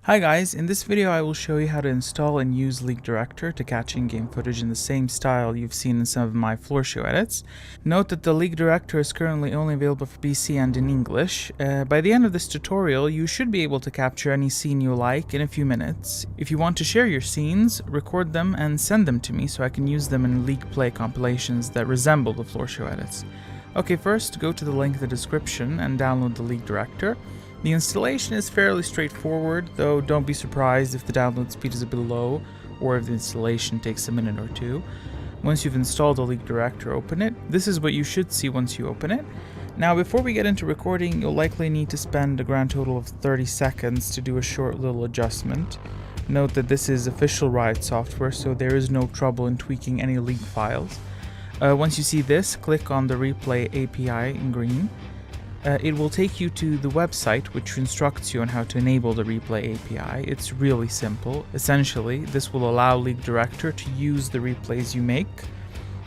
Hi guys, in this video I will show you how to install and use League Director to catch in-game footage in the same style you've seen in some of my floor show edits. Note that the League Director is currently only available for PC and in English. By the end of this tutorial, you should be able to capture any scene you like in a few minutes. If you want to share your scenes, record them and send them to me so I can use them in League Play compilations that resemble the floor show edits. Okay, first go to the link in the description and download the League Director. The installation is fairly straightforward, though don't be surprised if the download speed is a bit low or if the installation takes a minute or two. Once you've installed the League Director, open it. This is what you should see once you open it. Now, before we get into recording, you'll likely need to spend a grand total of 30 seconds to do a short little adjustment. Note that this is official Riot software, so there is no trouble in tweaking any League files. Once you see this, click on the Replay API in green. It will take you to the website which instructs you on how to enable the Replay API. It's really simple. Essentially, this will allow League Director to use the replays you make.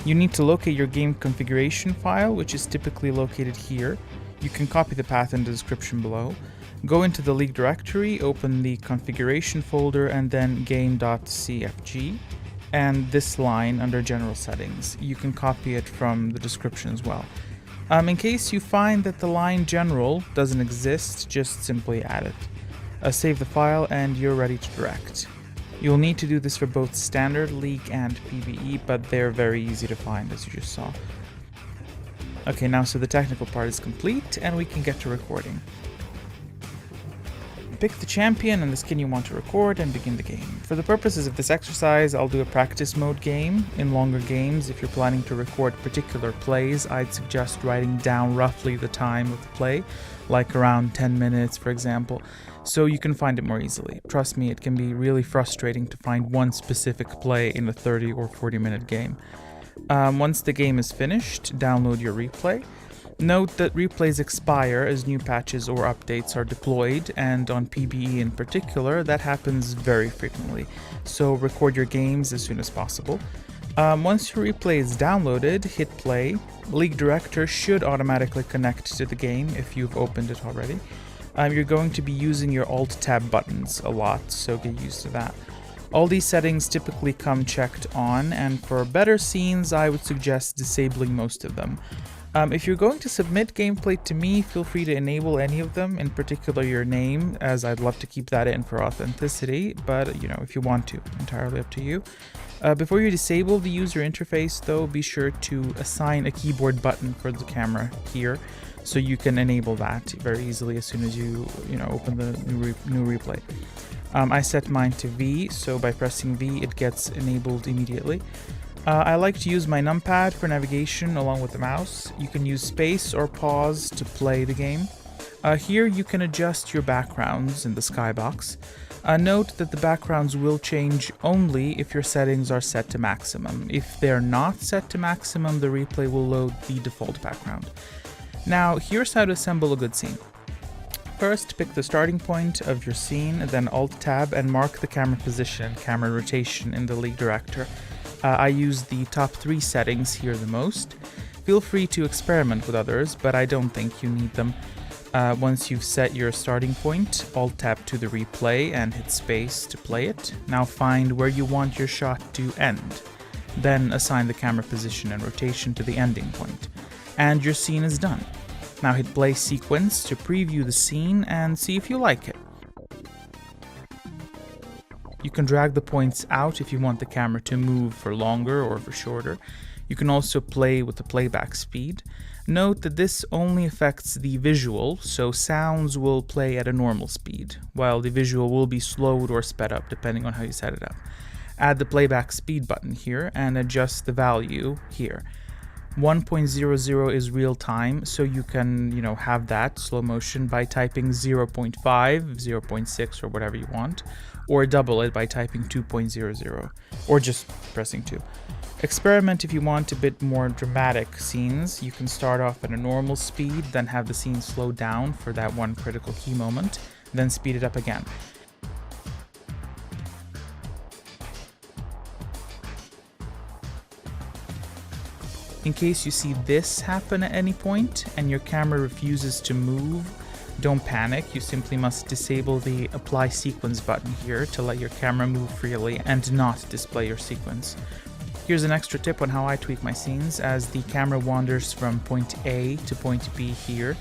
You need to locate your game configuration file, which is typically located here. You can copy the path in the description below. Go into the League directory, open the configuration folder, and then game.cfg. And this line under general settings. You can copy it from the description as well. In case you find that the line general doesn't exist, just simply add it. Save the file and you're ready to direct. You'll need to do this for both standard, League, and PvE, but they're very easy to find as you just saw. Okay, now so the technical part is complete and we can get to recording. Pick the champion and the skin you want to record and begin the game. For the purposes of this exercise, I'll do a practice mode game. In longer games, if you're planning to record particular plays, I'd suggest writing down roughly the time of the play, like around 10 minutes for example, so you can find it more easily. Trust me, it can be really frustrating to find one specific play in a 30 or 40 minute game. Once the game is finished, download your replay. Note that replays expire as new patches or updates are deployed, and on PvE in particular, that happens very frequently, so record your games as soon as possible. Once your replay is downloaded, hit play. League Director should automatically connect to the game if you've opened it already. You're going to be using your Alt-Tab buttons a lot, so get used to that. All these settings typically come checked on, and for better scenes, I would suggest disabling most of them. If you're going to submit gameplay to me, feel free to enable any of them, in particular your name, as I'd love to keep that in for authenticity, but you know, if you want to, entirely up to you. Before you disable the user interface though, be sure to assign a keyboard button for the camera here, so you can enable that very easily as soon as you open the new replay. I set mine to V, so by pressing V it gets enabled immediately. I like to use my numpad for navigation along with the mouse. You can use space or pause to play the game. Here you can adjust your backgrounds in the skybox. Note that the backgrounds will change only if your settings are set to maximum. If they're not set to maximum, the replay will load the default background. Now, here's how to assemble a good scene. First, pick the starting point of your scene, then Alt-Tab and mark the camera position and camera rotation in the League Director. I use the top 3 settings here the most. Feel free to experiment with others, but I don't think you need them. Once you've set your starting point, Alt-Tab to the replay and hit space to play it. Now find where you want your shot to end. Then assign the camera position and rotation to the ending point. And your scene is done. Now hit play sequence to preview the scene and see if you like it. You can drag the points out if you want the camera to move for longer or for shorter. You can also play with the playback speed. Note that this only affects the visual, so sounds will play at a normal speed, while the visual will be slowed or sped up depending on how you set it up. Add the playback speed button here and adjust the value here. 1.00 is real time, so you can, have that slow motion by typing 0.5, 0.6 or whatever you want, or double it by typing 2.00, or just pressing 2. Experiment if you want a bit more dramatic scenes. You can start off at a normal speed, then have the scene slow down for that one critical key moment, then speed it up again. In case you see this happen at any point and your camera refuses to move, Don't panic, you simply must disable the apply sequence button here to let your camera move freely and not display your sequence. Here's an extra tip on how I tweak my scenes. As the camera wanders from point A to point B here,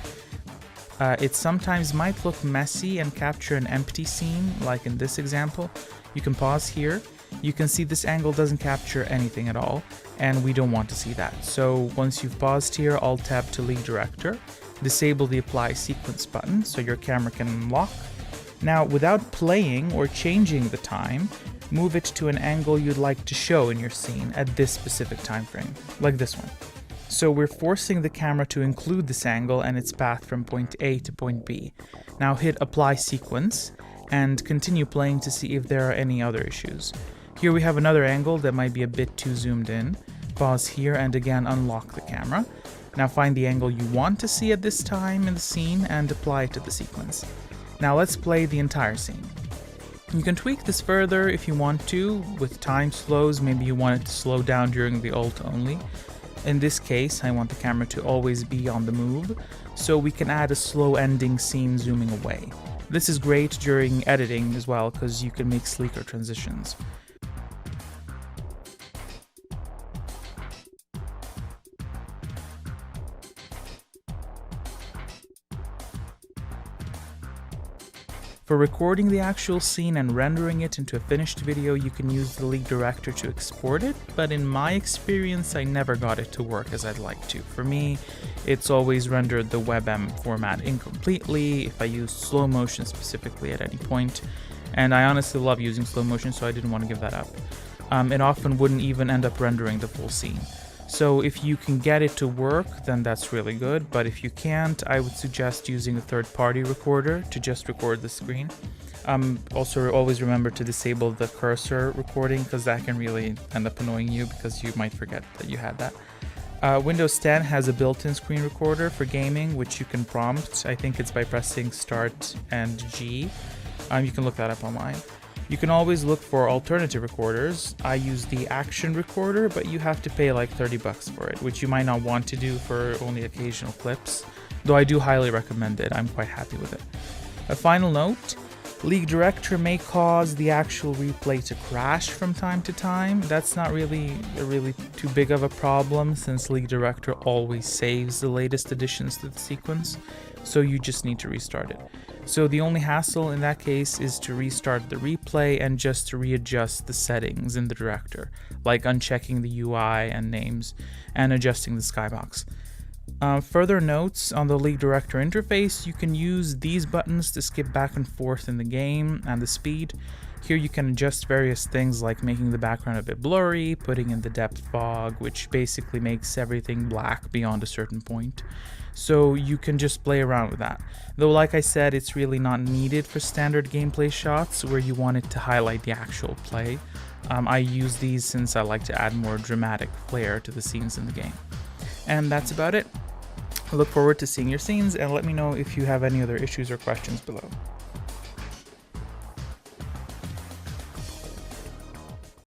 it sometimes might look messy and capture an empty scene, like in this example. You can pause here. You can see this angle doesn't capture anything at all, and we don't want to see that. So once you've paused here, Alt-tab to League Director, disable the Apply Sequence button so your camera can unlock. Now, without playing or changing the time, move it to an angle you'd like to show in your scene at this specific time frame, like this one. So we're forcing the camera to include this angle and its path from point A to point B. Now hit Apply Sequence and continue playing to see if there are any other issues. Here we have another angle that might be a bit too zoomed in. Pause here and again unlock the camera. Now find the angle you want to see at this time in the scene and apply it to the sequence. Now let's play the entire scene. You can tweak this further if you want to, with time slows. Maybe you want it to slow down during the alt only. In this case, I want the camera to always be on the move, so we can add a slow ending scene zooming away. This is great during editing as well, because you can make sleeker transitions. For recording the actual scene and rendering it into a finished video, you can use the League Director to export it, but in my experience, I never got it to work as I'd like to. For me, it's always rendered the WebM format incompletely if I use slow motion specifically at any point, and I honestly love using slow motion, so I didn't want to give that up. It often wouldn't even end up rendering the full scene. So if you can get it to work, then that's really good, but if you can't, I would suggest using a third-party recorder to just record the screen. Also, always remember to disable the cursor recording, because that can really end up annoying you because you might forget that you had that. Windows 10 has a built-in screen recorder for gaming, which you can prompt. I think it's by pressing Start and G. You can look that up online. You can always look for alternative recorders. I use the Action recorder, but you have to pay like 30 bucks for it, which you might not want to do for only occasional clips, though I do highly recommend it. I'm quite happy with it. A final note, League Director may cause the actual replay to crash from time to time. That's not really too big of a problem, since League Director always saves the latest additions to the sequence, so you just need to restart it. So the only hassle in that case is to restart the replay and just to readjust the settings in the director, like unchecking the UI and names and adjusting the skybox. Further notes on the League Director interface, you can use these buttons to skip back and forth in the game and the speed. Here you can adjust various things like making the background a bit blurry, putting in the depth fog, which basically makes everything black beyond a certain point. So you can just play around with that. Though like I said, it's really not needed for standard gameplay shots where you want it to highlight the actual play. I use these since I like to add more dramatic flair to the scenes in the game. And that's about it. I look forward to seeing your scenes, and let me know if you have any other issues or questions below.